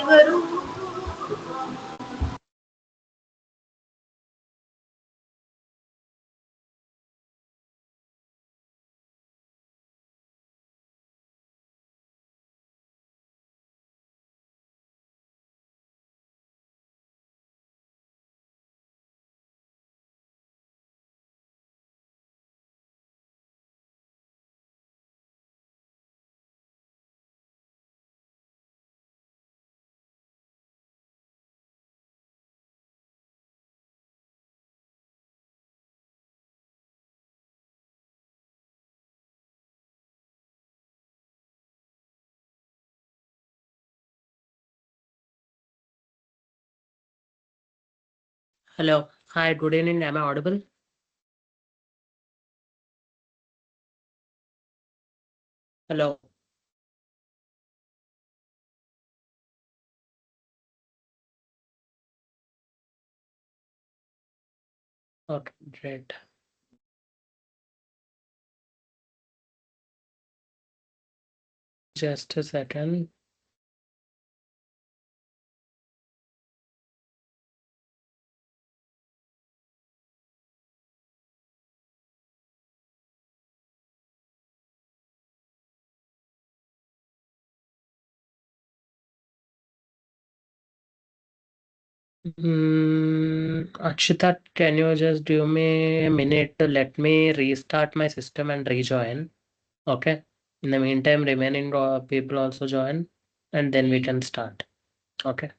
ఎవరు Hello. Hi, good evening. Am I audible? Hello. Okay, great. Just a second. Akshita, can you just give me a minute to let me restart my system and rejoin? Okay. In the meantime, remaining people also join, and then we can start. Okay.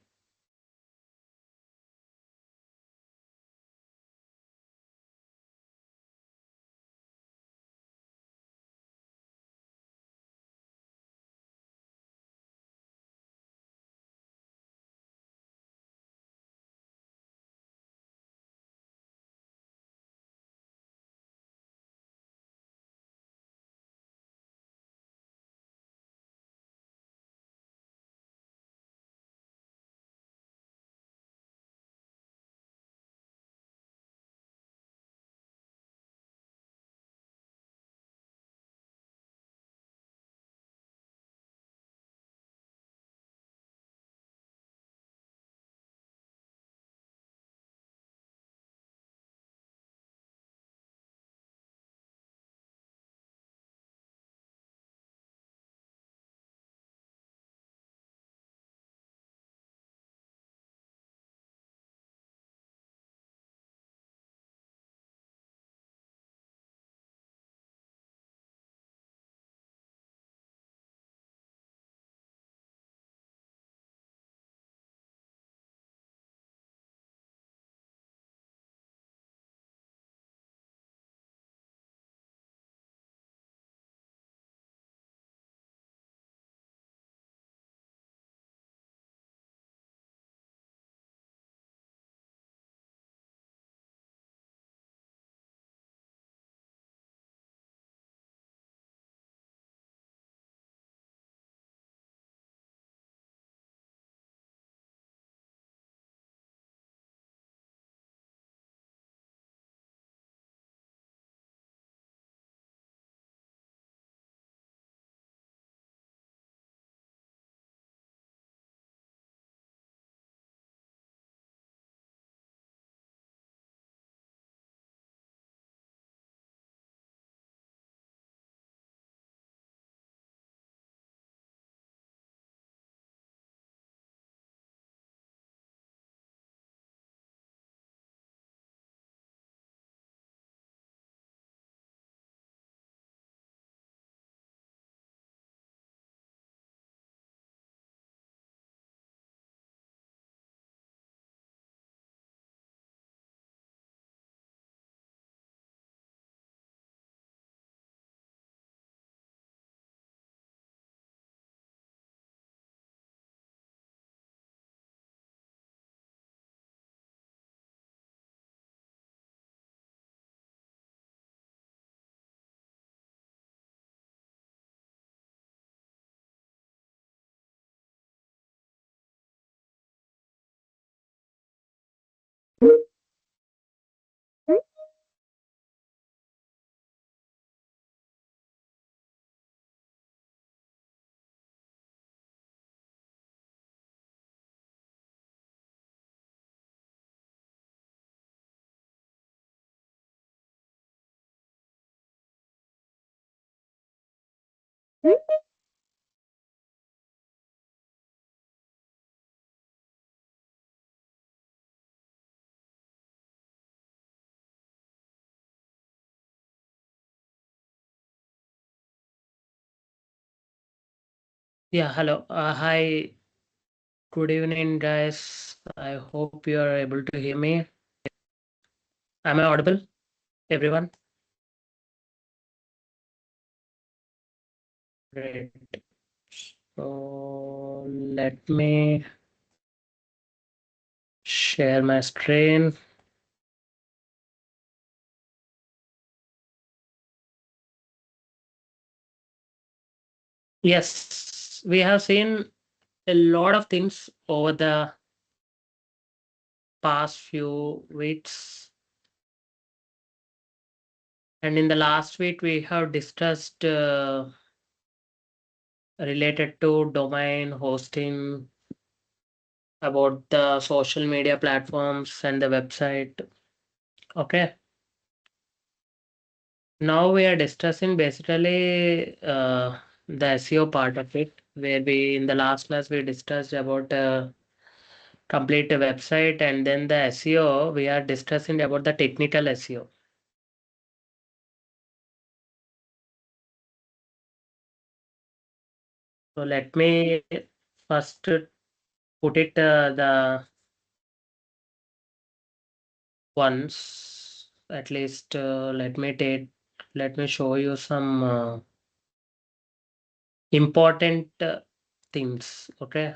Yeah, hello. Hi, good evening, guys. I hope you are able to hear me. Am I audible, everyone? Great. So let me share my screen. Yes, we have seen a lot of things over the past few weeks. And in the last week, we have discussed related to domain hosting, about the social media platforms and the website. Okay. Now we are discussing basically the SEO part of it, where we in the last class we discussed about complete a website, and then the SEO we are discussing about the technical SEO. So let me first put it the once at least. Let me show you some important things. Okay.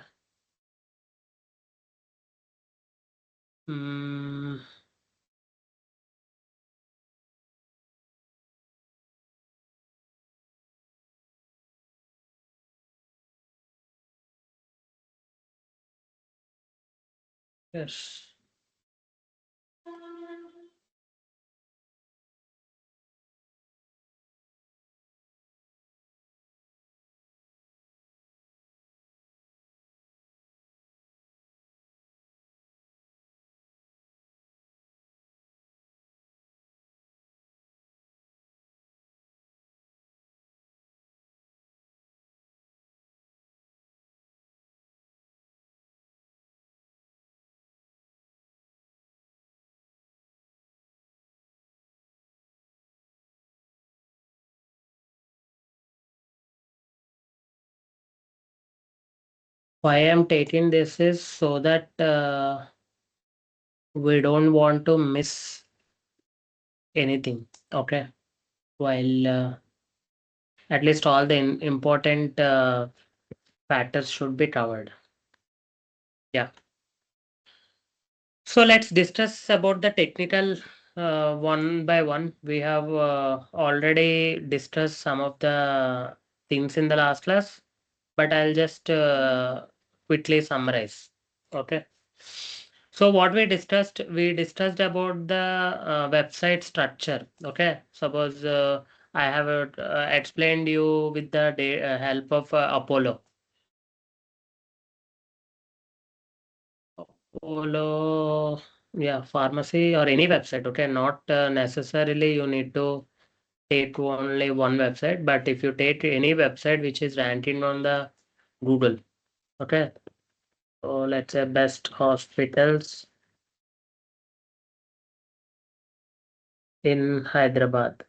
Mm, yes. Why I'm taking this is so that we don't want to miss anything. Okay. While at least all the important factors should be covered. Yeah. So let's discuss about the technical one by one. We have already discussed some of the things in the last class, but I'll just quickly summarize. Okay. So what we discussed about the website structure. Okay. Suppose I have explained you with the help of Apollo. Apollo, yeah, pharmacy or any website. Okay. Not necessarily you need to take only one website, but if you take any website which is ranking on the Google. Okay. So let's say best hospitals in Hyderabad.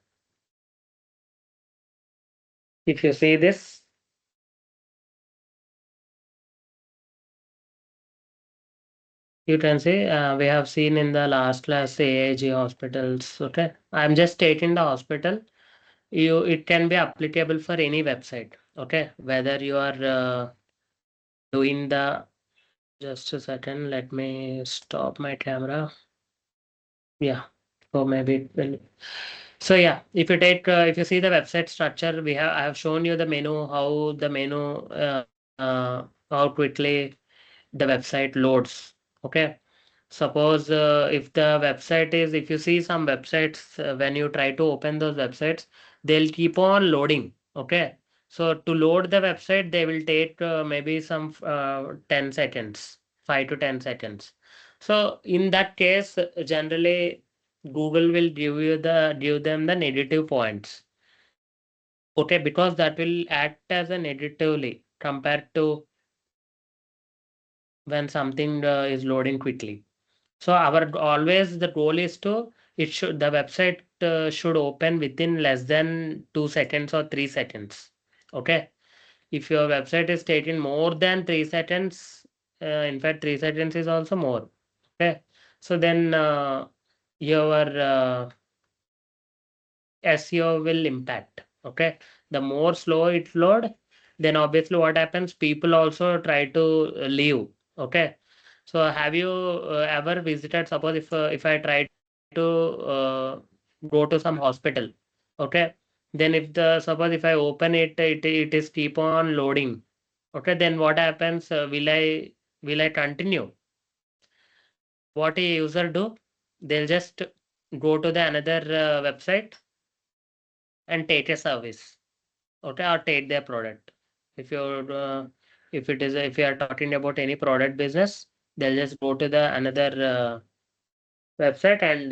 If you see this, you can see we have seen in the last class AIG hospitals. Okay, I'm just stating the hospital. It can be applicable for any website. Okay, whether you are doing the just a second. Let me stop my camera. Yeah, so maybe it will. So yeah, if you see the website structure, I have shown you the menu, how the menu how quickly the website loads. Okay. Suppose if you see some websites, when you try to open those websites, they'll keep on loading. Okay. So to load the website, they will take maybe some 10 seconds, 5 to 10 seconds. So in that case, generally Google will give them the negative points. Okay, because that will act as an additively compared to when something is loading quickly. So our always the goal is to the website should open within less than 2 seconds or 3 seconds. Okay, if your website is taking more than 3 seconds, in fact 3 seconds is also more. Okay, so then your SEO will impact. Okay, the more slow it load, then obviously what happens? People also try to leave. Okay, so have you ever visited? Suppose if I try to go to some hospital, okay, then if the suppose if I open it, it is keep on loading. Okay, then what happens? Will I continue? What a user do? They'll just go to the another website and take a service, okay, or take their product. If you're if you are talking about any product business, they'll just go to the another website and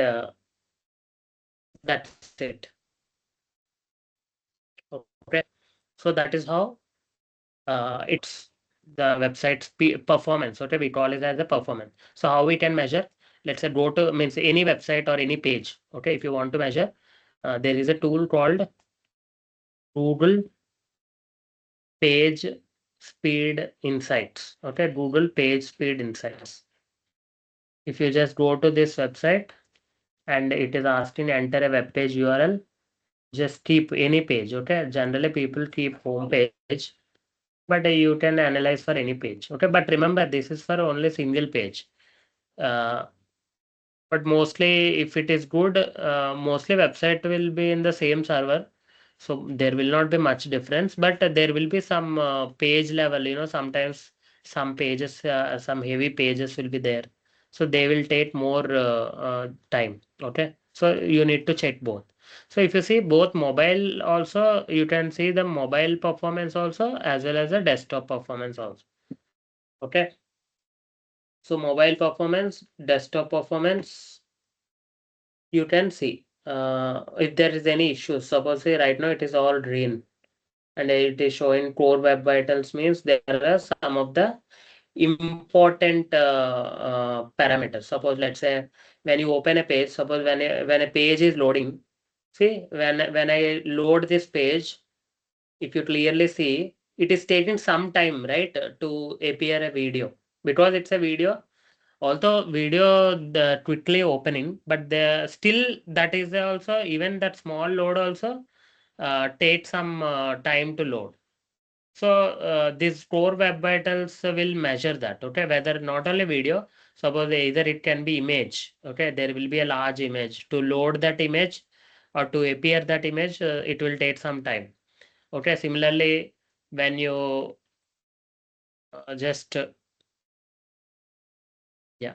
that's it. Okay, so that is how it's the website's performance. Okay, we call it as a performance. So how we can measure? Let's say go to means any website or any page. Okay, if you want to measure, there is a tool called Google Page Speed Insights. Okay, Google Page Speed Insights. If you just go to this website and it is asking enter a web page URL, just keep any page. Okay, generally people keep home page, but you can analyze for any page. Okay, but remember this is for only single page. Uh, but mostly if it is good, mostly website will be in the same server, so there will not be much difference, but there will be some page level, sometimes some pages, some heavy pages will be there, so they will take more time. Okay, so you need to check both. So if you see both mobile also, you can see the mobile performance also as well as the desktop performance also. Okay, so mobile performance, desktop performance, you can see if there is any issue. Suppose say right now it is all green and it is showing core web vitals, means there are some of the important parameters. Suppose let's say when you open a page, suppose when a page is loading, see when I load this page, if you clearly see, it is taking some time, right, to appear a video, because it's a video. Although video the quickly opening, but the still that is also, even that small load also takes some time to load. So these core web vitals will measure that. Okay, whether not only video, suppose either it can be image. Okay, there will be a large image. To load that image or to appear that image, it will take some time. Okay, similarly, when you just yeah,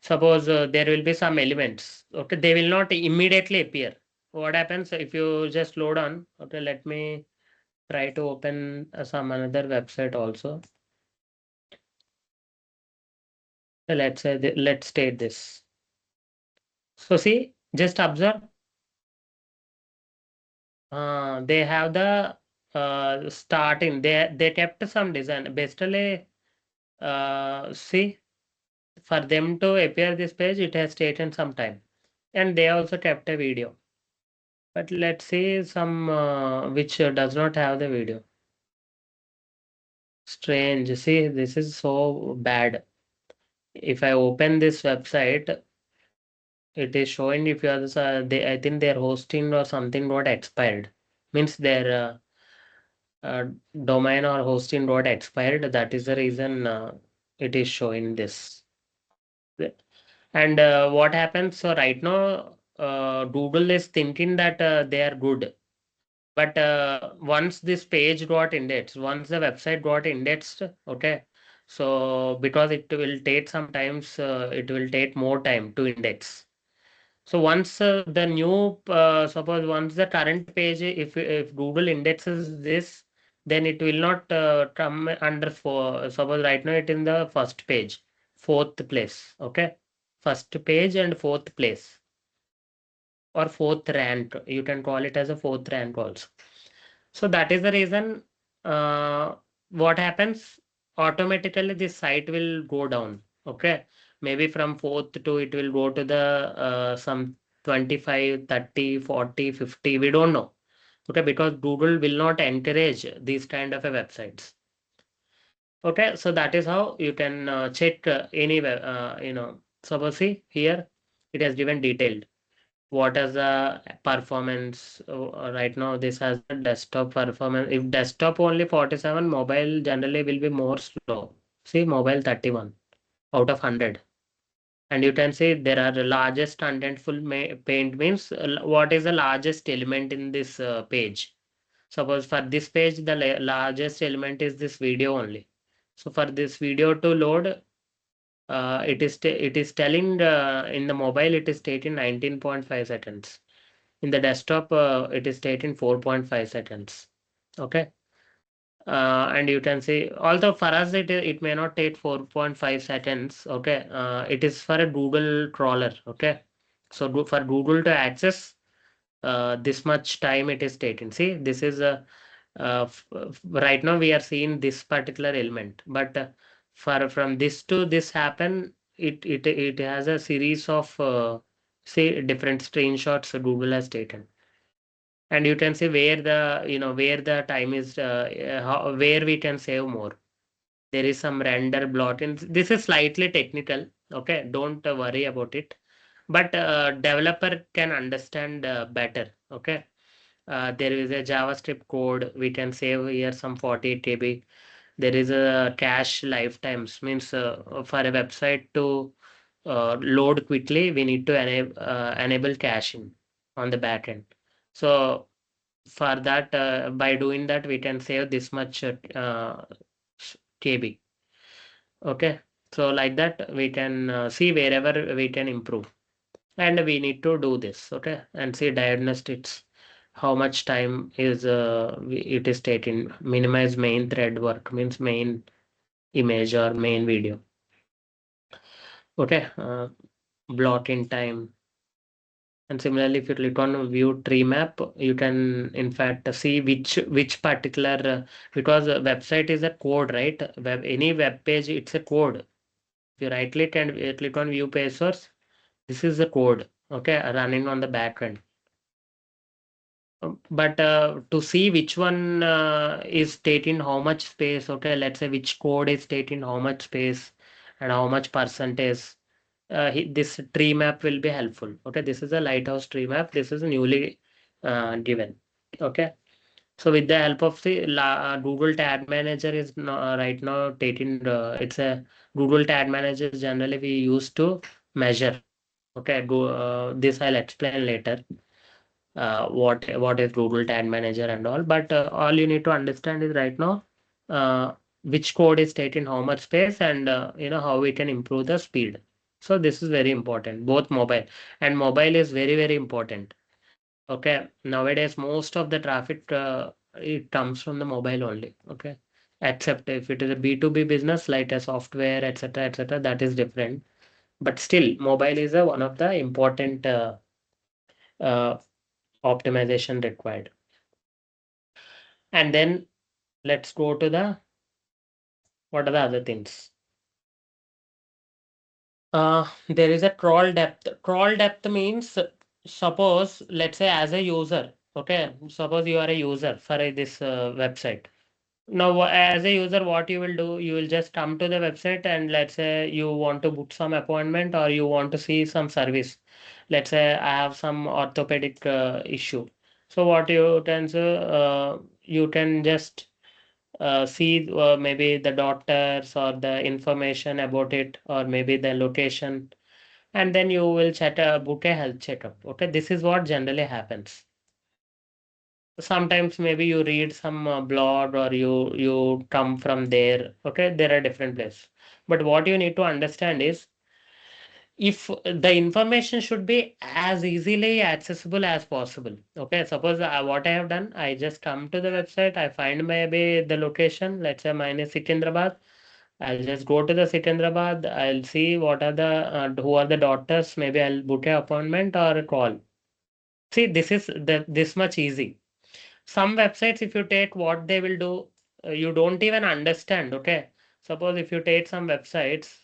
suppose there will be some elements. Okay, they will not immediately appear. What happens if you just load on? Okay, let me try to open some another website also. Let's say let's state this. So see, just observe. They have the starting. They kept some design. Basically, see, for them to appear this page, it has taken some time, and they also kept a video. But let's see some which does not have the video. Strange. See, this is so bad. If I open this website, it is showing if you are I think their hosting or something got expired. Means their uh, domain or hosting got expired. That is the reason it is showing this. And what happens? So right now, Google is thinking that they are good. But once this page got indexed, once the website got indexed, okay, so because it will take sometimes, it will take more time to index. So once the new, suppose once the current page, if Google indexes this, then it will not come under for. Suppose right now it in the first page, fourth place. Okay, first page and fourth place or fourth rank. You can call it as a fourth rank also. So that is the reason what happens automatically this site will go down. Okay. Maybe from fourth to it will go to the some 25, 30, 40, 50. We don't know. Okay, because Google will not encourage these kind of a websites. Okay, so that is how you can check any suppose see here it has given detailed what is the performance right now. This has the desktop performance. If desktop only 47, mobile generally will be more slow. See mobile 31 out of 100. And you can see there are the largest contentful paint means what is the largest element in this page. Suppose for this page the largest element is this video only. So for this video to load, it is telling in the mobile it is taking 19.5 seconds. In the desktop, it is taking 4.5 seconds. Okay. And you can see, although for us it may not take 4.5 seconds. Okay. It is for a Google crawler. Okay. So for Google to access this much time it is taking. See, this is a right now we are seeing this particular element, but for from this to this happen, it has a series of say different screenshots Google has taken. And you can see where the where the time is where we can save more. There is some render blot in this is slightly technical. Okay, don't worry about it, but developer can understand better. Okay, there is a JavaScript code we can save here some 48 KB. There is a cache lifetimes means for a website to load quickly we need to enable caching on the backend. So for that by doing that we can save this much KB. Okay, so like that we can see wherever we can improve, and we need to do this. Okay, and see diagnostics how much time is it is taking. Minimize main thread work means main image or main video. Okay, block in time. And similarly, if you click on view tree map, you can in fact see which particular because a website is a code, right? Any web page it's a code. If you right click and click on view page source, this is the code. Okay, running on the back end. But to see which one is taking how much space, okay, let's say which code is taking how much space and how much percentage, this tree map will be helpful. Okay, this is a Lighthouse tree map. This is newly given. Okay, so with the help of the Google Tag Manager is right now taking it's a Google Tag Manager generally we use to measure. Okay, go this I'll explain later what is Google Tag Manager and all. But all you need to understand is right now which code is taking how much space and how we can improve the speed. So this is very important, both mobile and mobile is very important. Okay, nowadays most of the traffic it comes from the mobile only. Okay, except if it is a B2B business like a software, etc., that is different. But still, mobile is one of the important uh, optimization required. And then let's go to the what are the other things? There is a crawl depth. Crawl depth means suppose let's say as a user, okay, suppose you are a user for this website. Now, as a user, what you will do, you will just come to the website and let's say you want to book some appointment or you want to see some service. Let's say I have some orthopedic issue. So what you can do, you can just see maybe the doctors or the information about it or maybe the location, and then you will book a health checkup. Okay, this is what generally happens. Sometimes maybe you read some blog or you come from there. Okay, there are different places, but what you need to understand is if the information should be as easily accessible as possible. Okay, suppose what I have done, I just come to the website, I find maybe the location, let's say mine is Sikandrabad. I'll just go to the Sikandrabad, I'll see what are the who are the doctors, maybe I'll book an appointment or a call. See, this is this much easy. Some websites, if you take what they will do, you don't even understand. Okay, suppose if you take some websites,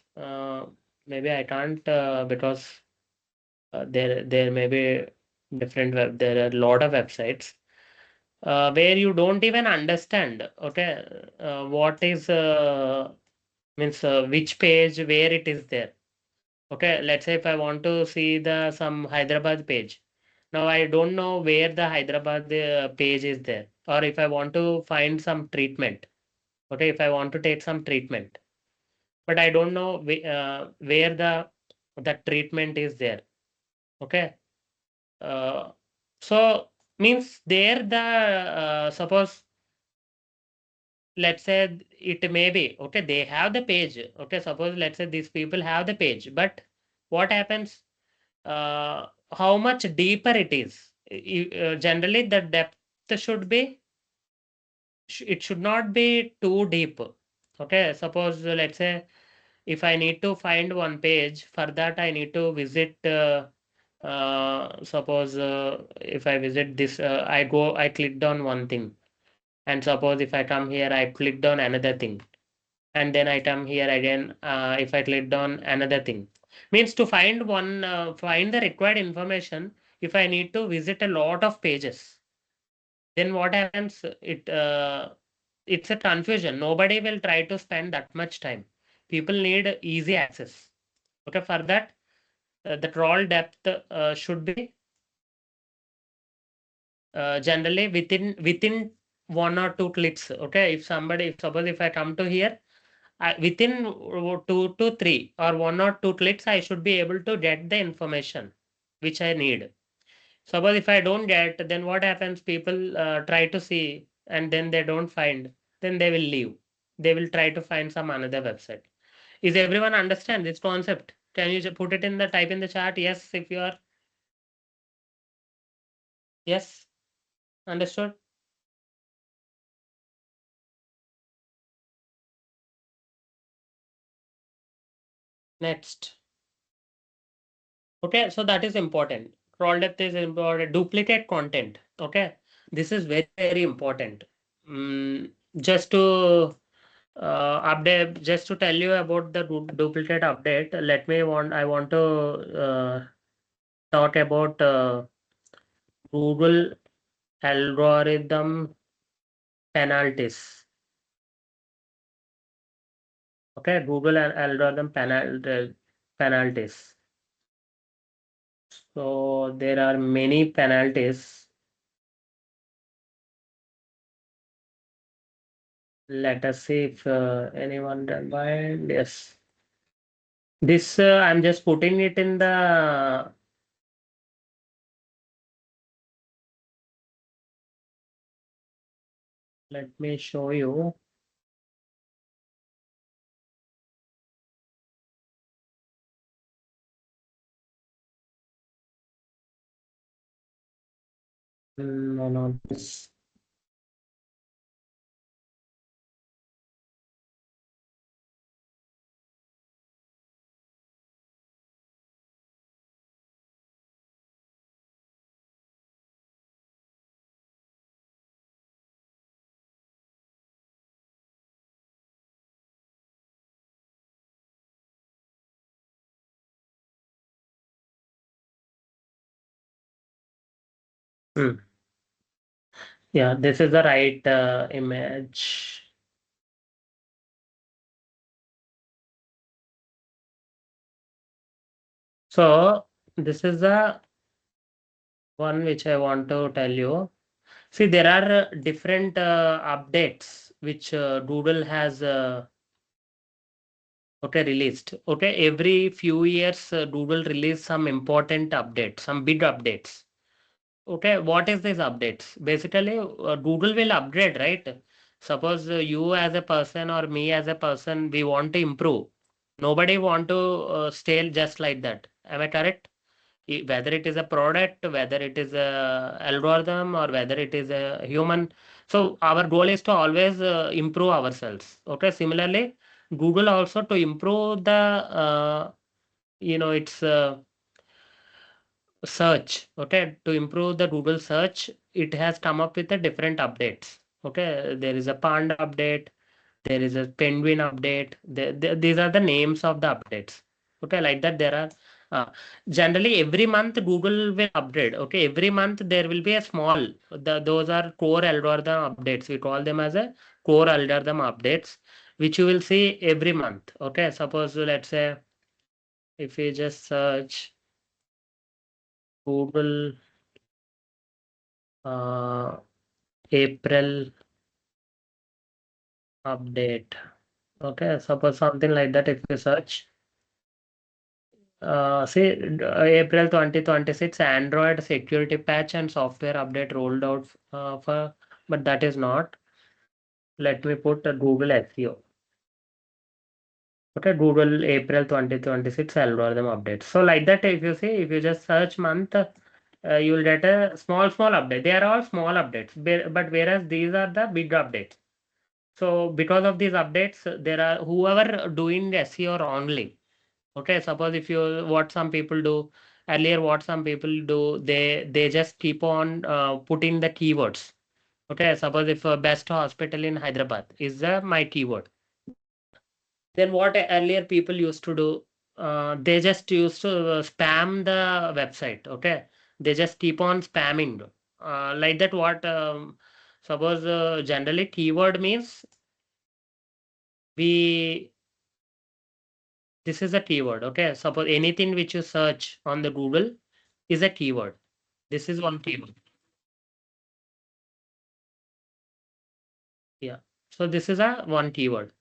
maybe I can't because there may be different web. There are a lot of websites where you don't even understand. Okay, what is means which page where it is there. Okay, let's say if I want to see the some Hyderabad page. Now I don't know where the Hyderabad page is there. Or if I want to find some treatment. Okay, if I want to take some treatment, but I don't know where the treatment is there. Okay. Uh, so means there the suppose let's say it may be okay, they have the page. Okay, suppose let's say these people have the page, but what happens, how much deeper it is. Generally, the depth should be, it should not be too deep. Okay, suppose let's say if I need to find one page, for that I need to visit. Suppose if I visit this, I clicked on one thing, and suppose if I come here, I clicked on another thing, and then I come here again. If I clicked on another thing, means to find one, find the required information. If I need to visit a lot of pages, then what happens? It's a confusion. Nobody will try to spend that much time. People need easy access. Okay, for that, the crawl depth should be generally within one or two clicks. Okay, if somebody, if suppose if I come to here, within 2 to 3 or 1 or 2 clicks, I should be able to get the information which I need. Suppose if I don't get, then what happens? People try to see and then they don't find, then they will leave. They will try to find some another website. Is everyone understand this concept? Can you put it in the type in the chat? Yes, if you are. Yes, understood. Next. Okay, so that is important. Crawl depth is important. Duplicate content. Okay, this is very, very important. Just to update, just to tell you about the duplicate update, I want to talk about Google algorithm penalties. Okay, Google algorithm penalties. So there are many penalties. Let us see if anyone can find. Yes. This I'm just putting it in the. Let me show you. No, no, this. Hmm. Yeah, this is the right image. So this is the one which I want to tell you. See, there are different updates which Doodle has okay released. Okay, every few years Doodle release some important updates, some big updates. Okay, what is this updates? Basically, Google will upgrade, right? Suppose you as a person or me as a person, we want to improve. Nobody want to stay just like that. Am I correct? Whether it is a product, whether it is a algorithm, or whether it is a human. So our goal is to always improve ourselves. Okay. Similarly, Google also to improve the, it's search, okay, to improve the Google search, it has come up with the different updates. Okay, there is a Panda update, there is a Penguin update. These are the names of the updates. Okay, like that there are generally every month Google will update. Okay, every month there will be a small. Those are core algorithm updates. We call them as a core algorithm updates, which you will see every month. Okay, suppose let's say if we just search Google uh, April update. Okay, suppose something like that. If you search, see, April 2026 Android security patch and software update rolled out but that is not. Let me put Google SEO. Okay, Google April 2026 algorithm update. So like that, if you see, if you just search month, you will get a small update. They are all small updates, but whereas these are the big updates. So because of these updates, there are whoever doing SEO wrongly. Okay, suppose if you what some people do earlier, what some people do, they just keep on putting the keywords. Okay, suppose if best hospital in Hyderabad is my keyword, then what earlier people used to do, they just used to spam the website. Okay, they just keep on spamming like that. What suppose generally keyword means we this is a keyword. Okay, suppose anything which you search on the Google is a keyword. This is one keyword. Yeah. So this is a one keyword.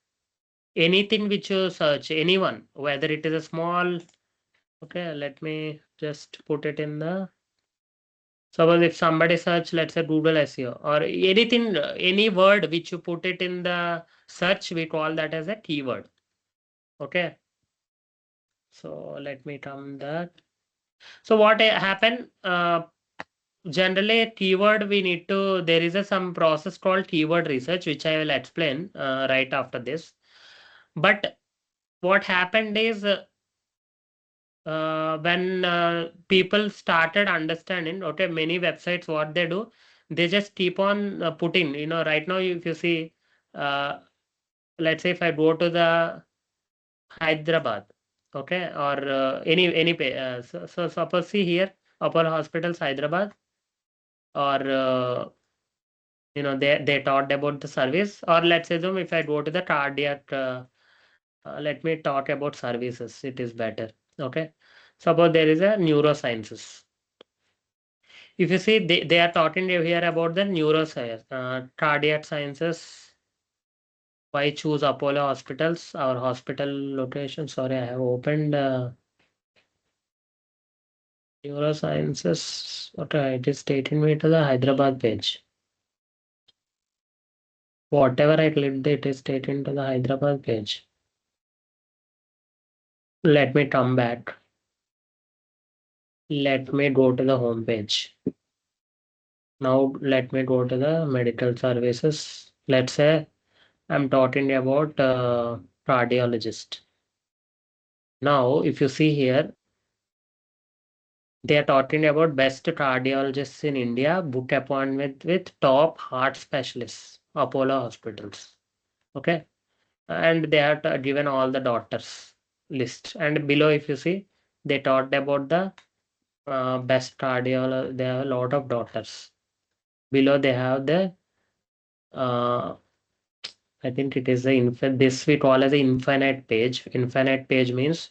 Anything which you search, anyone, whether it is a small, okay, let me just put it in the, suppose if somebody search, let's say Google SEO or anything, any word which you put it in the search, we call that as a keyword. Okay. So let me come that. So what happened? Generally, keyword we need to, there is some process called keyword research, which I will explain right after this. But what happened is when people started understanding, okay, many websites, what they do, they just keep on putting, right now, if you see, uh, let's say if I go to the Hyderabad, okay, or so suppose see here, Apollo Hospitals, Hyderabad, or they talked about the service, or let's say them if I go to the cardiac, let me talk about services, it is better. Okay, suppose there is a neurosciences. If you see, they are talking here about the neuroscience, cardiac sciences. Why choose Apollo hospitals, our hospital location? Sorry, I have opened neurosciences. Okay, it is taking me to the Hyderabad page. Whatever I clicked, it is taken to the Hyderabad page. Let me come back. Let me go to the home page. Now let me go to the medical services. Let's say I'm talking about cardiologist. Now, if you see here, they are talking about best cardiologists in India, book appointment with top heart specialists, Apollo hospitals. Okay. And they are given all the doctors list. And below, if you see, they talked about the best cardiologist. There are a lot of doctors. Below, they have the uh, I think it is the this we call as the infinite page. Infinite page means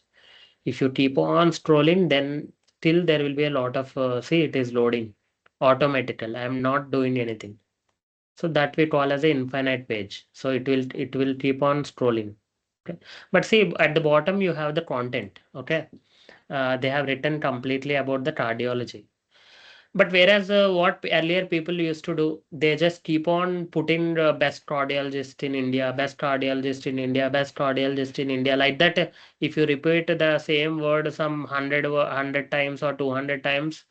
if you keep on scrolling, then still there will be a lot of see it is loading automatically. I am not doing anything. So that we call as the infinite page. So it will keep on scrolling. Okay. But see at the bottom you have the content. Okay. They have written completely about the cardiology. But whereas what earlier people used to do, they just keep on putting best cardiologist in India, best cardiologist in India, best cardiologist in India. Like that, if you repeat the same word some 100 times or 200 times,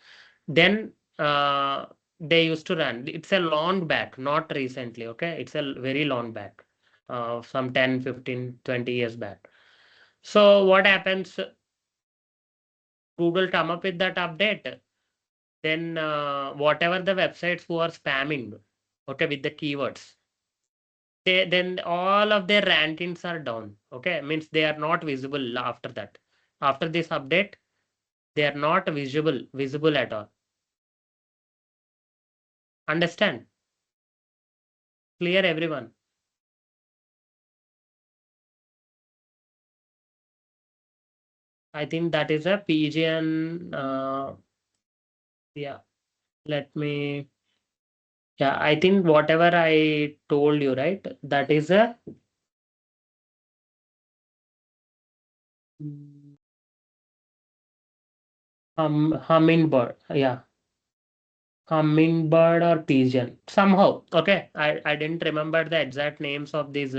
then they used to run. It's a long back, not recently. Okay, it's a very long back, some 10, 15, 20 years back. So what happens? Google come up with that update. Then whatever the websites who are spamming, okay, with the keywords, then all of their rankings are down. Okay, means they are not visible after that. After this update, they are not visible at all. Understand? Clear, everyone? I think that is a PGN. Yeah, let me. Yeah, I think whatever I told you, right? That is a hummingbird. Yeah, hummingbird or pigeon. Somehow. Okay, I didn't remember the exact names of these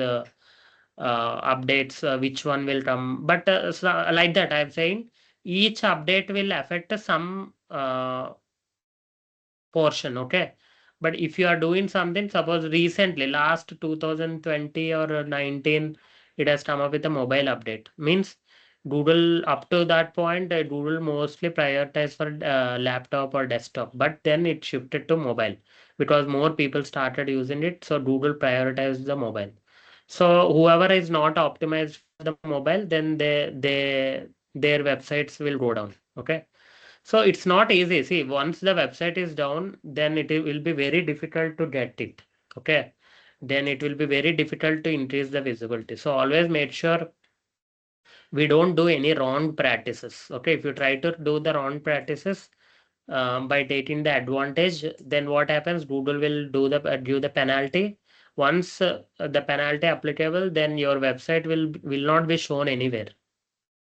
updates. Which one will come? But like that, I'm saying each update will affect some portion. Okay, but if you are doing something, suppose recently last 2020 or 19, it has come up with a mobile update, means Google up to that point, Google mostly prioritized for laptop or desktop, but then it shifted to mobile because more people started using it, so Google prioritized the mobile. So whoever is not optimized for the mobile, then their websites will go down. Okay, so it's not easy. See, once the website is down, then will be very difficult to get it. Okay. Then it will be very difficult to increase the visibility. So always make sure we don't do any wrong practices. Okay. If you try to do the wrong practices by taking the advantage, then what happens? Google will give the penalty. Once the penalty applicable, then your website will not be shown anywhere.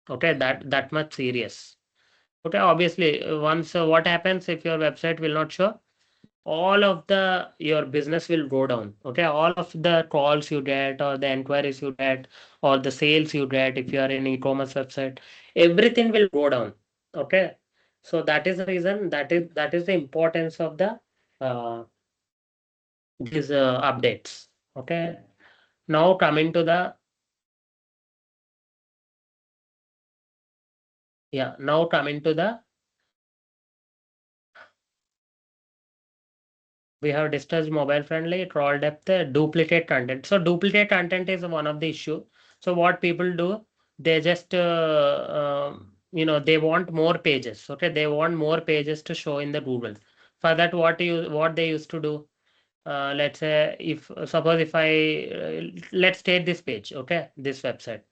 Okay. That much serious. Okay, obviously, once what happens if your website will not show, all of the your business will go down. Okay, all of the calls you get or the enquiries you get or the sales you get if you are in e-commerce website, everything will go down. Okay, so that is the reason that is the importance of the uh, these updates. Okay, now coming to the now coming to the we have discussed mobile friendly, crawl depth, duplicate content. So duplicate content is one of the issue. So what people do, they just they want more pages. Okay, they want more pages to show in the Google. For that, what they used to do. Let's say if suppose if I let's take this page. Okay, this website.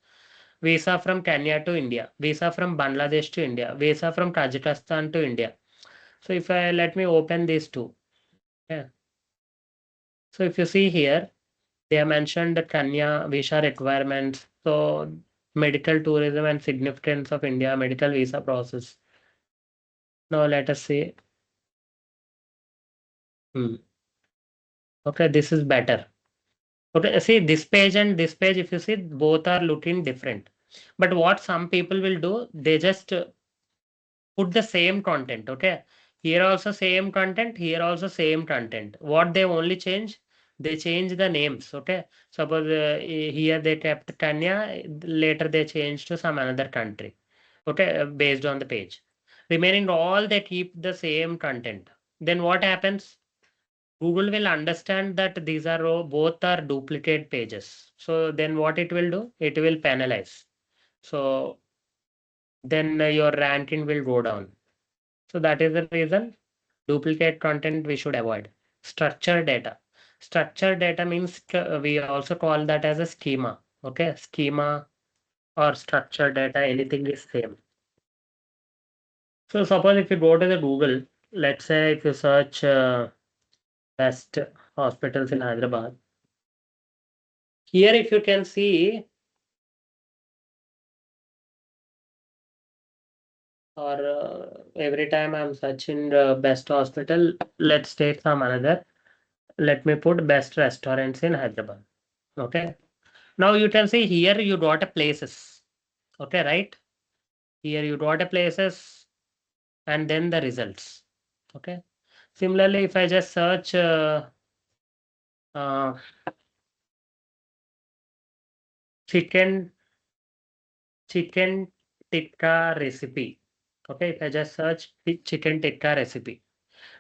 Visa from Kenya to India, visa from Bangladesh to India, visa from Kazakhstan to India. So if I let me open these two. Okay. So if you see here, they have mentioned the Kenya visa requirements. So medical tourism and significance of India medical visa process. Now let us see. Hmm. Okay, this is better. Okay, see this page and this page, if you see, both are looking different. But what some people will do, they just put the same content. Okay, here also same content, here also same content. What they only change, they change the names. Okay, suppose here they kept Kenya, later they changed to some another country. Okay, based on the page, remaining all they keep the same content. Then what happens? Google will understand that these are both are duplicate pages, so then what it will do, it will penalize. So then your ranking will go down. So that is the reason duplicate content we should avoid. Structured data. Structured data means we also call that as a schema. Okay, schema or structured data, anything is same. So suppose if you go to the Google, let's say if you search best hospitals in Hyderabad. Here, if you can see, or every time I'm searching best hospital, let's take some another. Let me put best restaurants in Hyderabad. Okay. Now you can see here you got a places. Okay, right? Here you got a places and then the results. Okay. Similarly, if I just search uh, chicken chicken tikka recipe. Okay, if I just search chicken tikka recipe.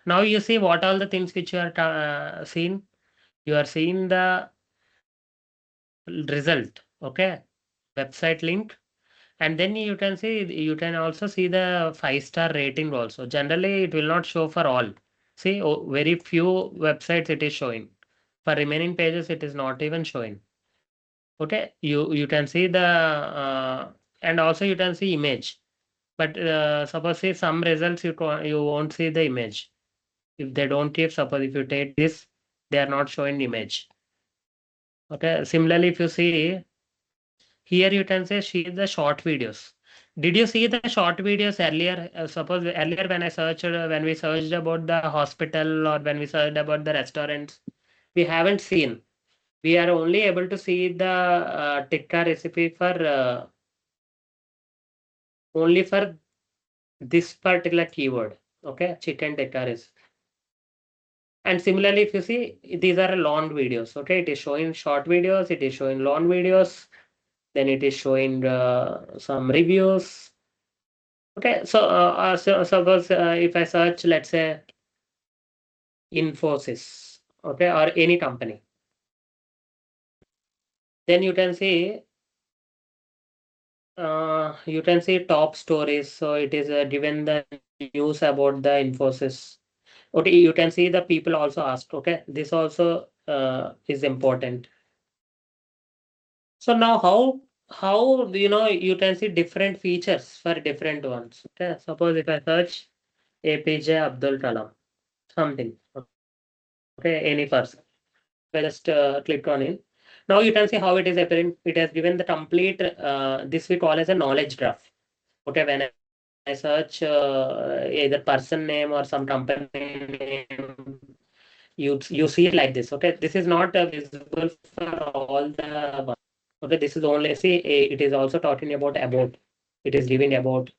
Now you see what all the things which you are seeing. You are seeing the result, okay, website link, and then you can also see the 5-star rating also. Generally, it will not show for all. See, very few websites it is showing. For remaining pages, it is not even showing. Okay, you can see the and also you can see image. But suppose see some results you won't see the image. If they don't give, suppose if you take this, they are not showing image. Okay. Similarly, if you see here, you can say see the short videos. Did you see the short videos earlier? Suppose earlier when we searched about the hospital or when we searched about the restaurants, we haven't seen. We are only able to see the tikka recipe for only for this particular keyword. Okay, chicken tikka recipe. And similarly, if you see, these are long videos. Okay, it is showing short videos, it is showing long videos, then it is showing some reviews. Okay, so suppose if I search, let's say Infosys, okay, or any company, then you can see top stories. So it is given the news about the Infosys. Okay, you can see the people also asked. Okay, this also is important. So now how you can see different features for different ones. Okay, suppose if I search APJ Abdul Kalam, something. Okay, any person. I just click on it. Now you can see how it is appearing. It has given the complete this we call as a knowledge graph. Okay, when I search either person name or some company name, you see it like this. Okay, this is not visible for all the. Okay, this is only see it is also talking about. It is giving about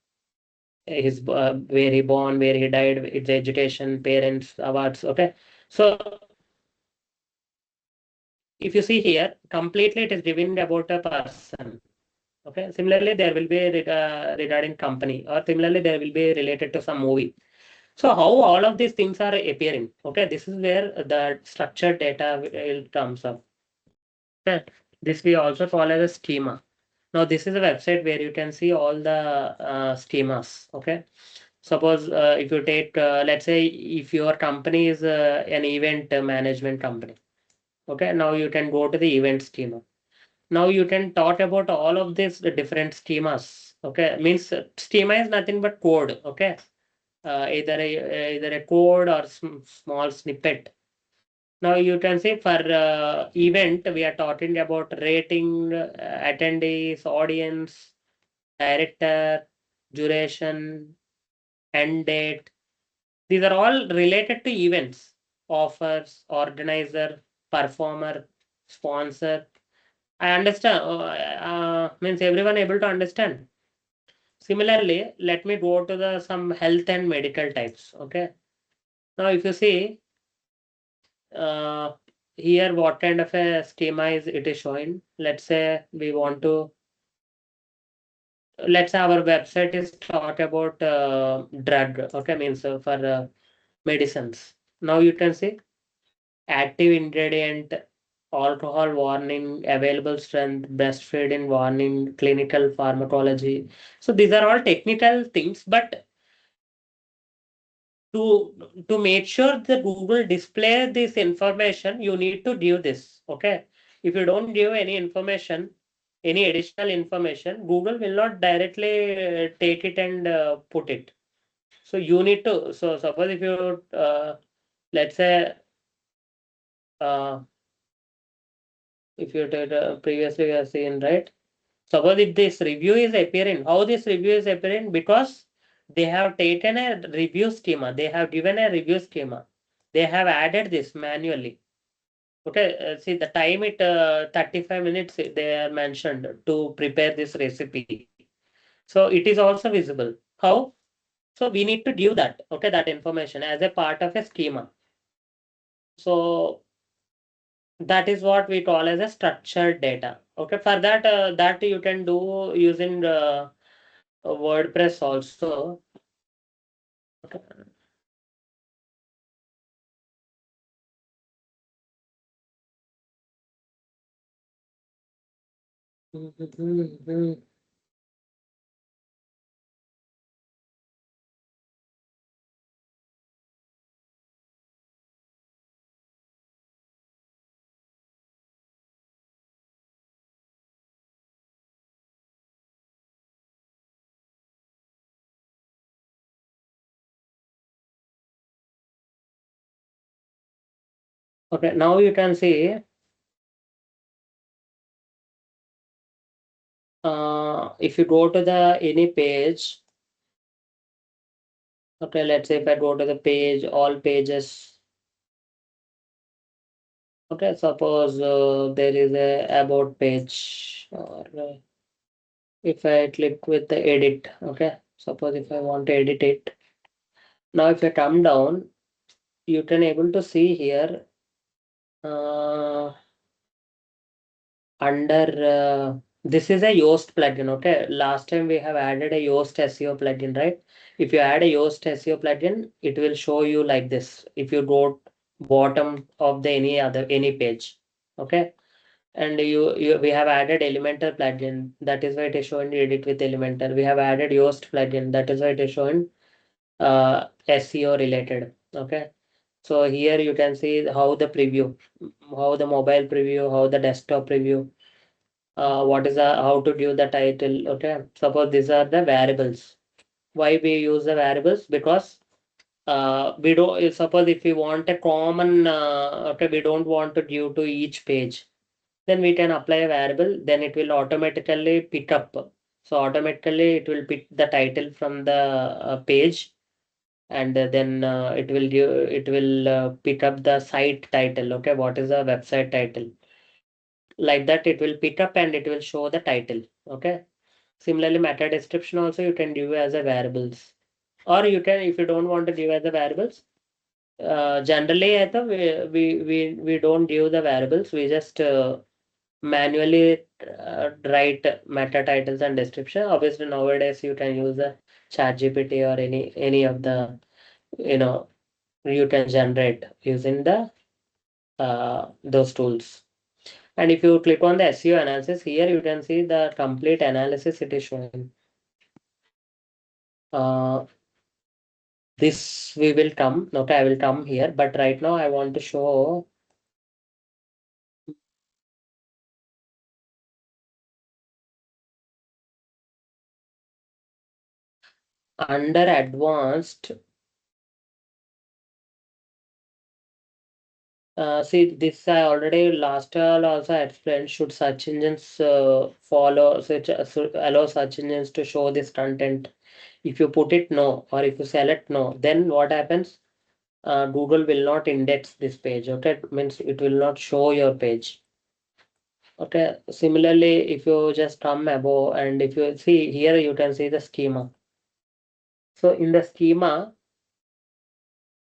his where he born, where he died, its education, parents, awards. Okay, so if you see here, completely it is giving about a person. Okay. Similarly, there will be regarding company, or similarly there will be related to some movie. So how all of these things are appearing? Okay, this is where the structured data will comes up. Okay. This we also call as a schema. Now this is a website where you can see all the schemas. Okay. Suppose if you take, let's say, if your company is an event management company. Okay. Now you can go to the event schema. Now you can talk about all of these different schemas. Okay, means schema is nothing but code. Okay, either a code or small snippet. Now you can see for event we are talking about rating, attendees, audience, director, duration, end date. These are all related to events, offers, organizer, performer, sponsor. I understand. Means everyone able to understand. Similarly, let me go to the some health and medical types. Okay. Now, if you see uh, here, what kind of a schema is it is showing? Let's say we want to. Let's say our website is talk about drug. Okay, means for medicines. Now you can see active ingredient, alcohol warning, available strength, breastfeeding warning, clinical pharmacology. So these are all technical things, but to make sure the Google display this information, you need to give this. Okay. If you don't give any information, any additional information, Google will not directly take it and put it. So you need to. So suppose if you let's say uh, if you did previously we have seen, right? Suppose if this review is appearing, how this review is appearing? Because they have taken a review schema, they have given a review schema, they have added this manually. Okay, see the time it 35 minutes they are mentioned to prepare this recipe. So it is also visible. How? So we need to give that, okay, that information as a part of a schema. So that is what we call as a structured data. Okay, for that that you can do using WordPress also. Okay. Okay, now you can see if you go to the any page, okay, let's say if I go to the page, all pages, okay, suppose there is a about page, or if I click with the edit, okay, suppose if I want to edit it, now if I come down, you can able to see here uh, under this is a Yoast plugin. Okay, last time we have added a Yoast SEO plugin, right? If you add a Yoast SEO plugin, it will show you like this if you go bottom of the any page. Okay, and you we have added Elementor plugin, that is why it is showing edit with Elementor. We have added Yoast plugin, that is why it is showing SEO related. Okay, so here you can see how the preview, how the mobile preview, how the desktop preview, what is the how to give the title. Okay, suppose these are the variables. Why we use the variables? Because we don't suppose if we want a common okay, we don't want to give to each page, then we can apply a variable, then it will automatically pick up. So automatically it will pick the title from the page, and then it will pick up the site title. Okay, what is the website title? Like that it will pick up and it will show the title. Okay, similarly meta description also you can give as a variables, or you can, if you don't want to give as a variables, generally I thought we don't give the variables, we just manually write meta titles and description. Obviously nowadays you can use the chat gpt or any of the, you know, you can generate using the those tools. And if you click on the SEO analysis, here you can see the complete analysis it is showing. Uh, this we will come, okay, I will come here, but right now I want to show under advanced. See, this I already last year also explained. Should search engines follow such allow search engines to show this content? If you put it no, or if you select no, then what happens? Google will not index this page. Okay, it means it will not show your page. Okay. Similarly, if you just come above and if you see here, you can see the schema. So in the schema,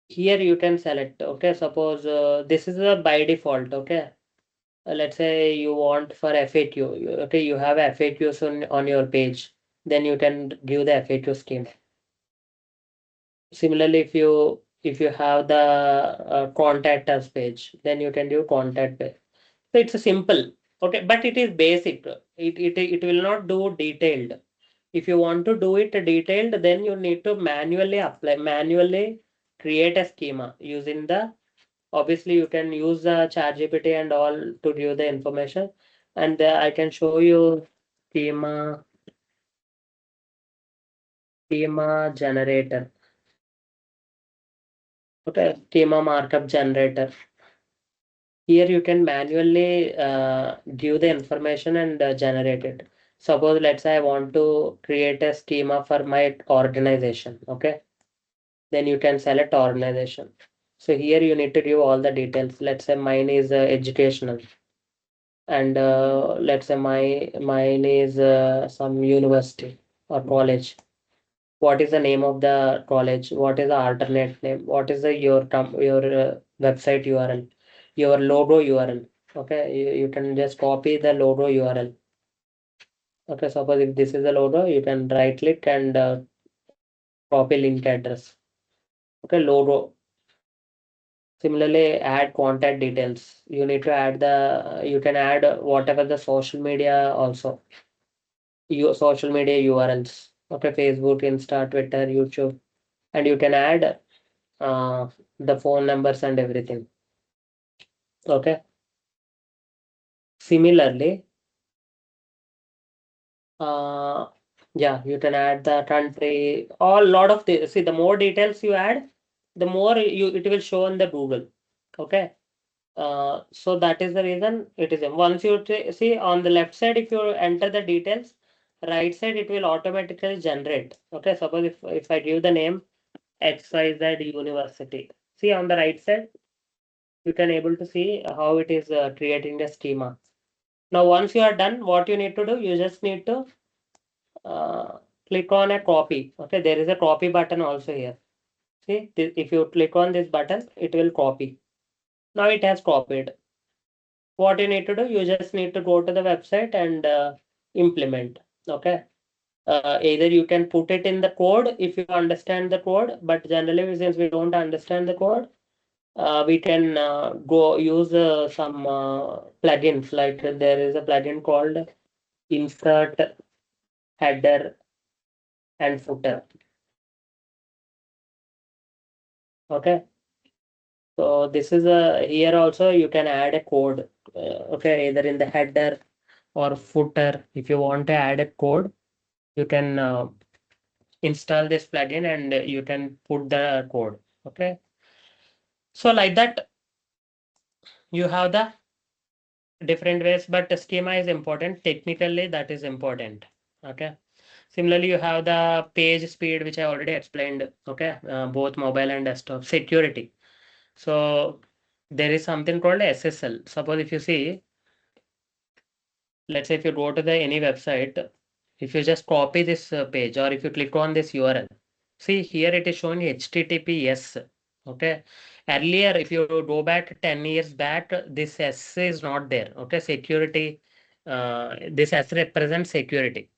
here you can select. Okay, suppose this is a by default. Okay. Let's say you want for FAQ. Okay, you have FAQs on your page, then you can give the FAQ scheme. Similarly, if you have the contact us page, then you can do contact page. So it's a simple, okay, but it is basic. It will not do detailed. If you want to do it detailed, then you need to manually create a schema using the, obviously you can use the ChatGPT and all to give the information, and I can show you schema schema generator. Okay, schema markup generator. Here you can manually give the information and generate it. Suppose let's say I want to create a schema for my organization. Okay, then you can select organization. So here you need to give all the details. Let's say mine is educational, and let's say mine is some university or college. What is the name of the college? What is the alternate name? What is the your website URL? Your logo URL. Okay, you can just copy the logo URL. Okay, suppose if this is the logo, you can right click and copy link address. Okay, logo. Similarly, add contact details. You need to add you can add whatever the social media also. Your social media URLs. Okay, Facebook, Insta, Twitter, YouTube. And you can add the phone numbers and everything. Okay. Similarly, uh, yeah, you can add the country, all lot of the, see, the more details you add, the more it will show on the Google. Okay. So that is the reason it is. Once you see on the left side, if you enter the details, right side it will automatically generate. Okay, suppose if I give the name XYZ University, see on the right side, you can able to see how it is creating the schema. Now, once you are done, what you need to do, you just need to uh, click on a copy. Okay, there is a copy button also here. See, if you click on this button, it will copy. Now it has copied. What you need to do, you just need to go to the website and implement. Okay. Either you can put it in the code if you understand the code, but generally, since we don't understand the code, we can go use some plugins. Like there is a plugin called insert header and footer. Okay. So this is a, here also you can add a code. Okay, either in the header or footer. If you want to add a code, you can install this plugin and you can put the code. Okay. So like that, you have the different ways, but the schema is important. Technically, that is important. Okay. Similarly, you have the page speed, which I already explained. Okay. Both mobile and desktop security. So there is something called SSL. Suppose if you see, let's say if you go to the any website, if you just copy this page or if you click on this URL, see here it is showing HTTPS. Okay. Earlier, if you go back 10 years back, this S is not there. Okay. Security, this S represents security.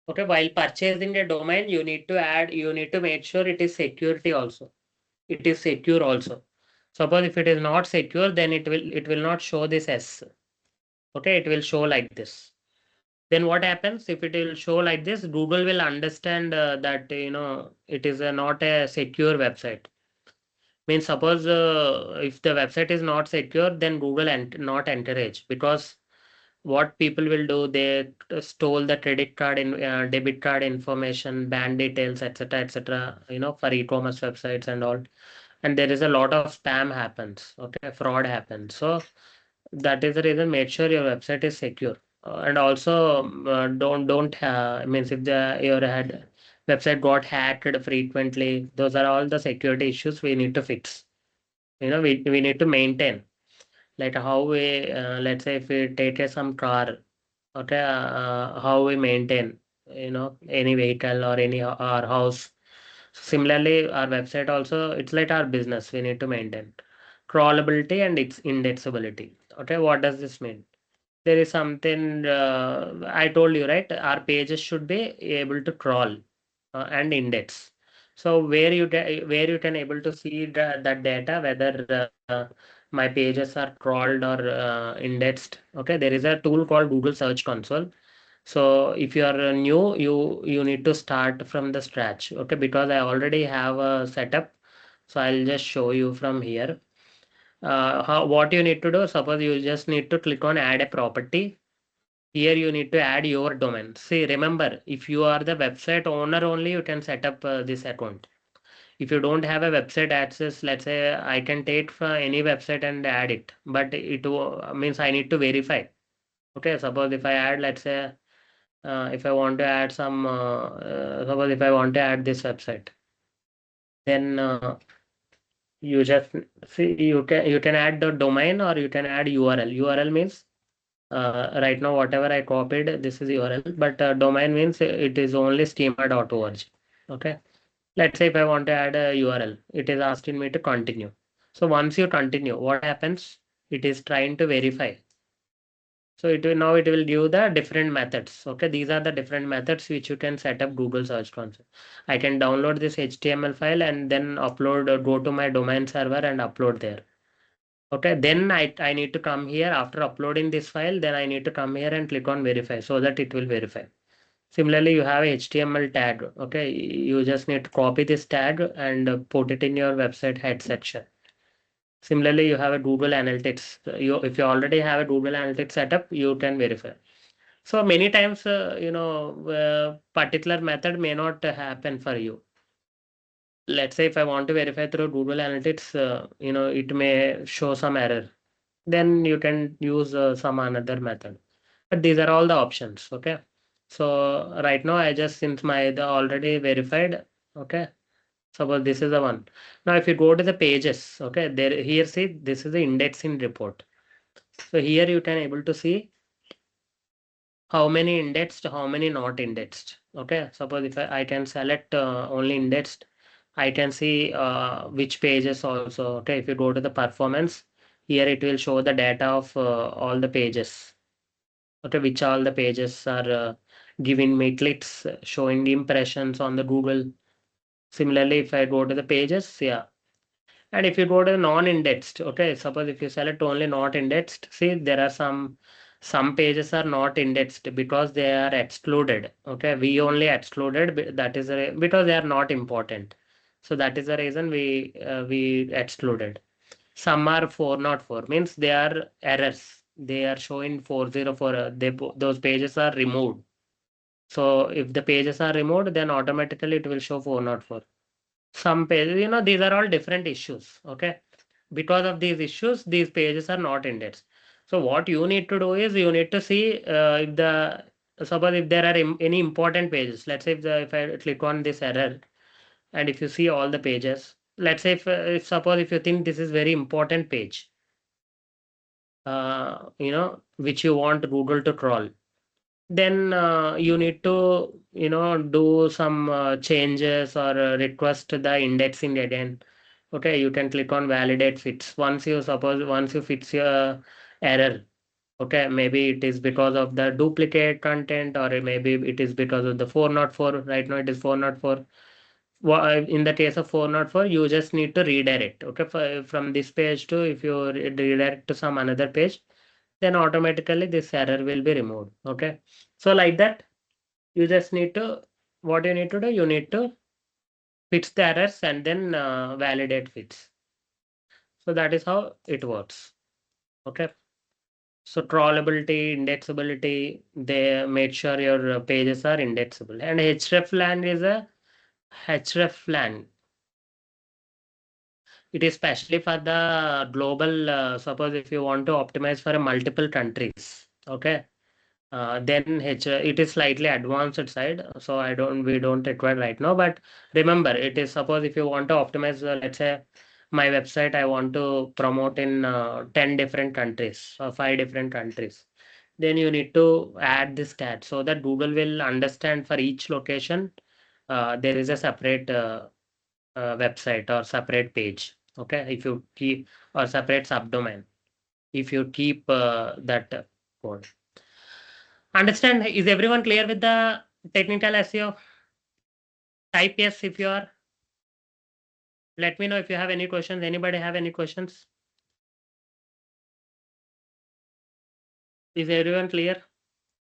Okay. While purchasing a domain, you need to make sure it is security also. It is secure also. Suppose if it is not secure, then it will not show this S. Okay. It will show like this. Then what happens if it will show like this? Google will understand that it is not a secure website. Means suppose if the website is not secure, then Google not encourage, because what people will do, they stole the credit card and debit card information, bank details, etc., etc. For e-commerce websites and all, and there is a lot of spam happens. Okay, fraud happens. So that is the reason. Make sure your website is secure, and also don't means if your had website got hacked frequently, those are all the security issues we need to fix. We need to maintain, like how we let's say if we take some car. Okay, how we maintain any vehicle or any our house. Similarly, our website also, it's like our business, we need to maintain crawlability and its indexability. Okay, what does this mean? There is something I told you, right? Our pages should be able to crawl and index. So where you can able to see that data, whether my pages are crawled or indexed. Okay, there is a tool called Google Search Console. So if you are new, you need to start from the scratch. Okay, because I already have a setup. So I'll just show you from here. What you need to do, suppose you just need to click on add a property. Here you need to add your domain. See, remember, if you are the website owner only, you can set up this account. If you don't have a website access, let's say I can take from any website and add it, but means I need to verify. Okay, suppose if I add, let's say, if I want to add suppose if I want to add this website, then you just see, you can add the domain or you can add URL. URL means right now whatever I copied, this is URL, but domain means it is only schema.org. Okay, let's say if I want to add a URL, it is asking me to continue. So once you continue, what happens? It is trying to verify. So now it will give the different methods. Okay, these are the different methods which you can set up Google Search Console. I can download this HTML file and then upload, go to my domain server and upload there. Okay, then I need to come here after uploading this file. Then I need to come here and click on verify so that it will verify. Similarly, you have a HTML tag. Okay, you just need to copy this tag and put it in your website head section. Similarly, you have a Google Analytics. If you already have a Google Analytics setup, you can verify. So many times, particular method may not happen for you. Let's say if I want to verify through Google Analytics, it may show some error. Then you can use some another method. But these are all the options. Okay. So right now I just since the already verified. Okay. Suppose this is the one. Now if you go to the pages, okay, there here see this is the indexing report. So here you can able to see how many indexed, how many not indexed. Okay, suppose if I can select only indexed, I can see which pages also. Okay, if you go to the performance, here it will show the data of all the pages. Okay, which all the pages are giving me clicks, showing the impressions on the Google. Similarly, if I go to the pages, yeah. And if you go to non-indexed, okay, suppose if you select only not indexed, see there are some pages are not indexed because they are excluded. Okay, we only excluded that is because they are not important. So that is the reason we excluded. Some are 404 means they are errors. They are showing 404. Those pages are removed. So if the pages are removed, then automatically it will show 404. Some pages, these are all different issues. Okay, because of these issues these pages are not indexed. So what you need to do is you need to see if the suppose if there are any important pages. Let's say if I click on this error and if you see all the pages, let's say if suppose if you think this is very important page, which you want Google to crawl, then you need to do some changes or request the indexing again. Okay, you can click on validate fits. Once you fix your error, okay, maybe it is because of the duplicate content or maybe it is because of the 404. Right now it is 404. In the case of 404, you just need to redirect. Okay, from this page to if you redirect to some another page, then automatically this error will be removed. Okay, so like that, you just need to what you need to do, you need to fix the errors and then validate fits. So that is how it works. Okay. So crawlability, indexability, they make sure your pages are indexable. And hreflang is a hreflang. It is specially for the global. Suppose if you want to optimize for a multiple countries, okay, then it is slightly advanced side. So we don't require right now. But remember, it is suppose if you want to optimize, let's say my website, I want to promote in 10 different countries or 5 different countries. Then you need to add this tag so that Google will understand for each location. There is a separate website or separate page. Okay, if you keep or separate subdomain, if you keep that code. Understand? Is everyone clear with the technical SEO? Type yes if you are. Let me know if you have any questions. Anybody have any questions? Is everyone clear?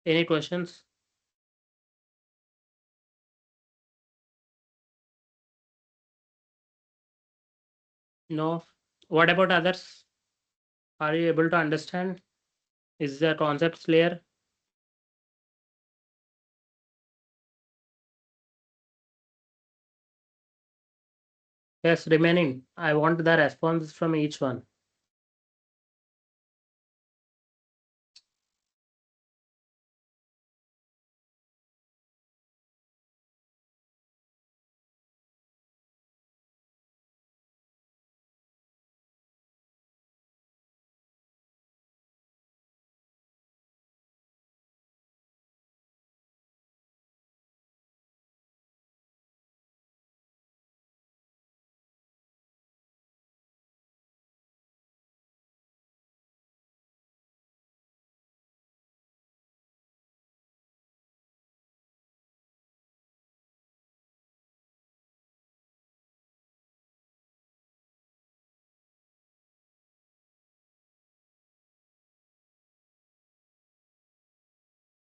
Any questions? No. What about others? Are you able to understand? Is the concept clear? Yes, remaining. I want the responses from each one.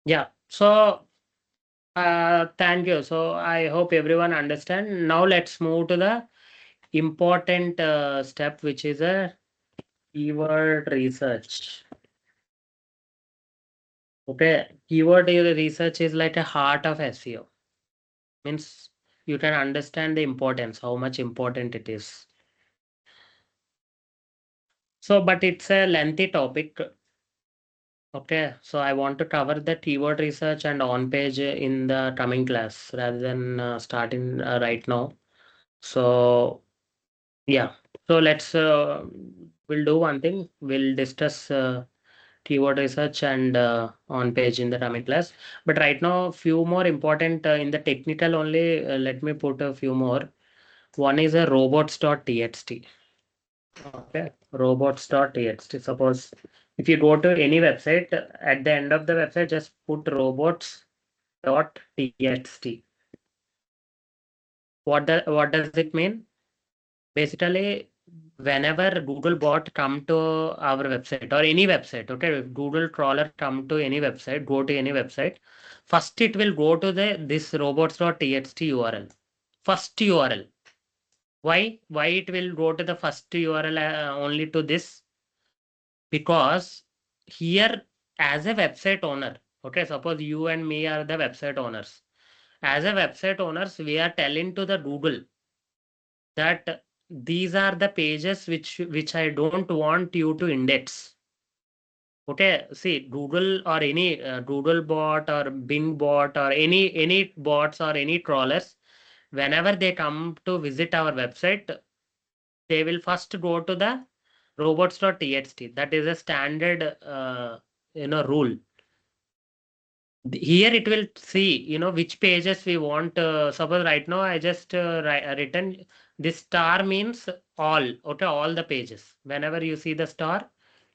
Yeah. So thank you. So I hope everyone understand. Now let's move to the important step, which is a keyword research. Okay, research is like a heart of SEO. Means you can understand the importance, how much important it is. So, but it's a lengthy topic. Okay, so I want to cover the keyword research and on page in the coming class rather than starting right now. So yeah, so we'll do one thing. We'll discuss keyword research and on page in the coming class. But right now, few more important in the technical only. Let me put a few more. One is a robots.txt. Okay, robots.txt. Suppose if you go to any website, at the end of the website, just put robots.txt. What does it mean? Basically, whenever Google bot come to our website or any website, okay, if Google crawler come to any website, go to any website, first it will go to the this robots.txt URL. First URL. Why? Why it will go to the first URL only to this? Because here, as a website owner, okay, suppose you and me are the website owners. As a website owners, we are telling to the Google that these are the pages which I don't want you to index. Okay, see, Google or any Google bot or Bing bot or any bots or any crawlers, whenever they come to visit our website, they will first go to the robots.txt. That is a standard rule. Here it will see, which pages we want. Suppose right now I just written this star means all. Okay, all the pages. Whenever you see the star,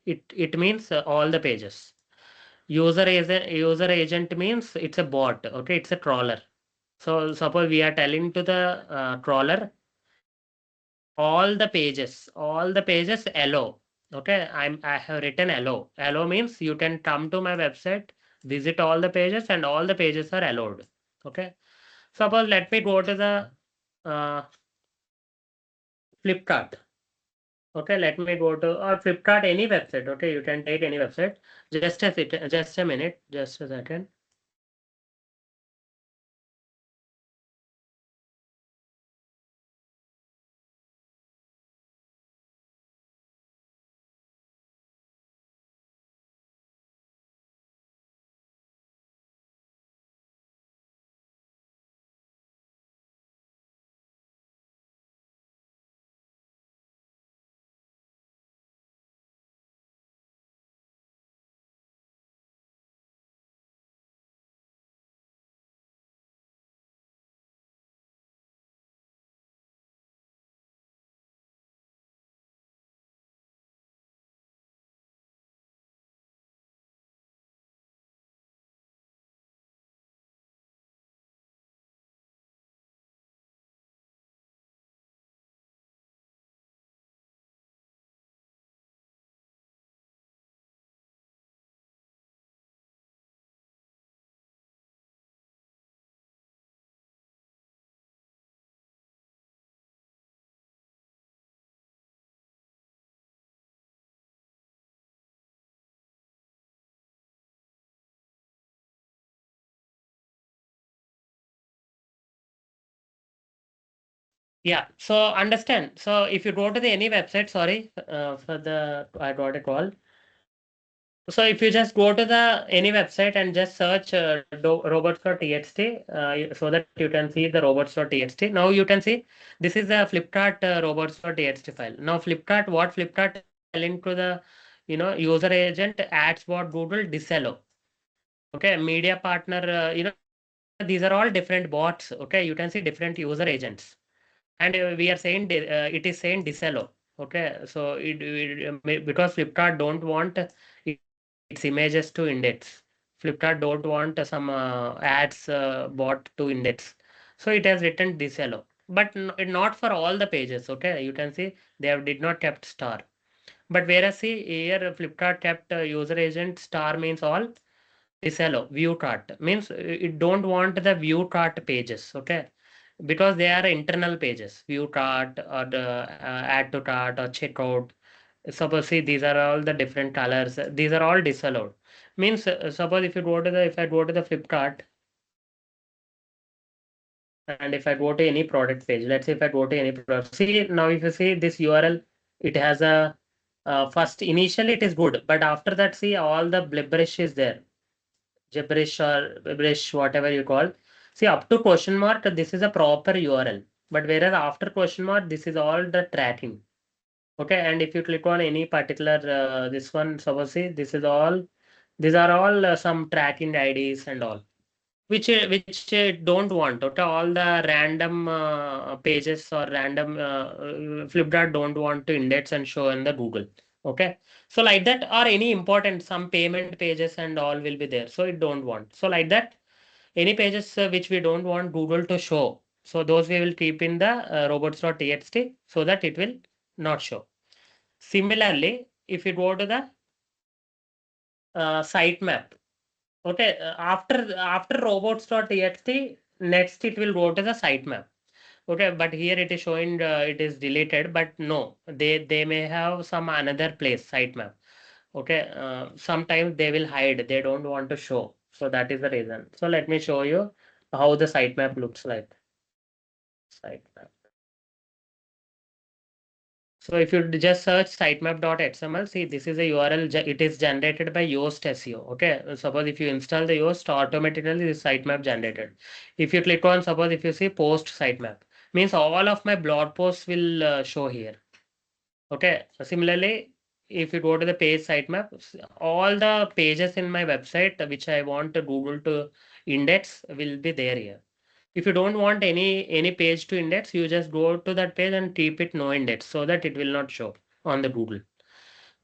it means all the pages. User agent means it's a bot. Okay, it's a crawler. So suppose we are telling to the crawler all the pages allow. Okay, I have written allow means you can come to my website, visit all the pages, and all the pages are allowed. Okay, suppose let me go to the uh, Flipkart. Okay, let me go to or Flipkart, any website. Okay, you can take any website. Just a minute, just a second. Yeah, so understand. So if you go to the any website, sorry for the I got a call. So if you just go to the any website and just search robots.txt so that you can see the robots.txt. Now you can see this is the Flipkart robots.txt file. Now what Flipkart telling to the user agent ads bot Google disallow. Okay, media partner, these are all different bots. Okay, you can see different user agents, and we are saying it is saying disallow. Okay, so because Flipkart don't want its images to index. Flipkart don't want some ads bot to index. So it has written disallow. But not for all the pages. Okay, you can see they have did not kept star. But whereas see here Flipkart kept user agent star means all. disallow view chart means it don't want the view chart pages, okay, because they are internal pages, view chart or the add to chart or checkout. Suppose see these are all the different colors. These are all disallowed. Means suppose if you go to the if I go to the Flipkart and if I go to any product page, let's say if I go to any product, see now if you see this URL, it has a first initially it is good, but after that see all the blibberish is there, gibberish or gibberish whatever you call. See up to question mark this is a proper URL, but whereas after question mark this is all the tracking. Okay, and if you click on any particular this one, suppose see this is all, these are all some tracking IDs and all, which don't want. Okay, all the random pages or random Flipkart don't want to index and show in the Google. Okay, so like that, or any important some payment pages and all will be there. So it don't want. So like that, any pages which we don't want Google to show. So those we will keep in the robots.txt so that it will not show. Similarly, if you go to the sitemap, okay, after robots.txt, next it will go to the sitemap. Okay, but here it is showing it is deleted, but no, they may have some another place sitemap. Okay, sometimes they will hide, they don't want to show. So that is the reason. So let me show you how the sitemap looks like. Sitemap. So if you just search sitemap.xml, see this is a URL, it is generated by Yoast SEO. Okay, suppose if you install the Yoast, automatically this sitemap generated. If you click on, suppose if you see post sitemap, means all of my blog posts will show here. Okay, similarly, if you go to the page sitemap, all the pages in my website which I want Google to index will be there here. If you don't want any page to index, you just go to that page and keep it no index so that it will not show on the Google.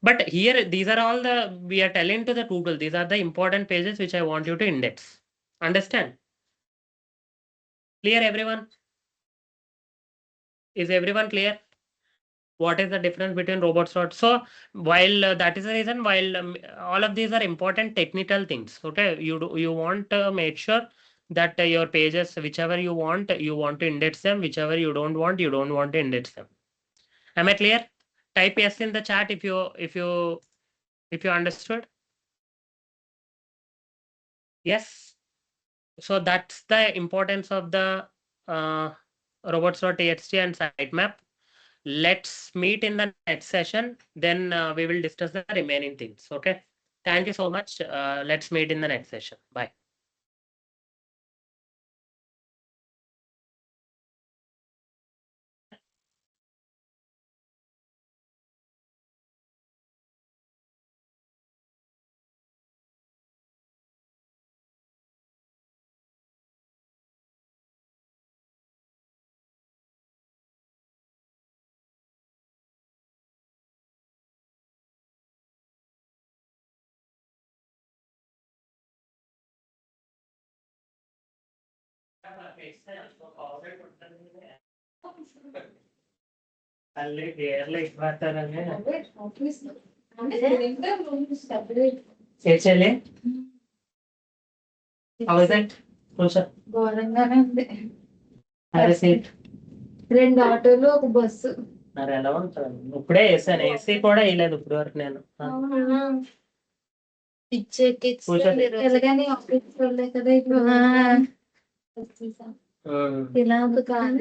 But here these are all the we are telling to the Google, these are the important pages which I want you to index. Understand? Clear everyone? Is everyone clear? What is the difference between robots? So while that is the reason, while all of these are important technical things, okay, you want to make sure that your pages, whichever you want to index them, whichever you don't want to index them. Am I clear? Type yes in the chat if you understood. Yes. So that's the importance of the uh, robots.txt and sitemap. Let's meet in the next session. Then we will discuss the remaining things. Okay. Thank you so much. Let's meet in the next session. Bye. How is it? ఘోరంగానే ఉంది. రెండు ఆటోలు ఒక bus. మరి ఎలా ఉంటుంది? ఇప్పుడే వేసాను, AC కూడా వేయలేదు ఇప్పుడు వరకు నేను. ఎలాగని ఆఫీస్ వెళ్ళే కదా ఇప్పుడు ఇలా కాదు.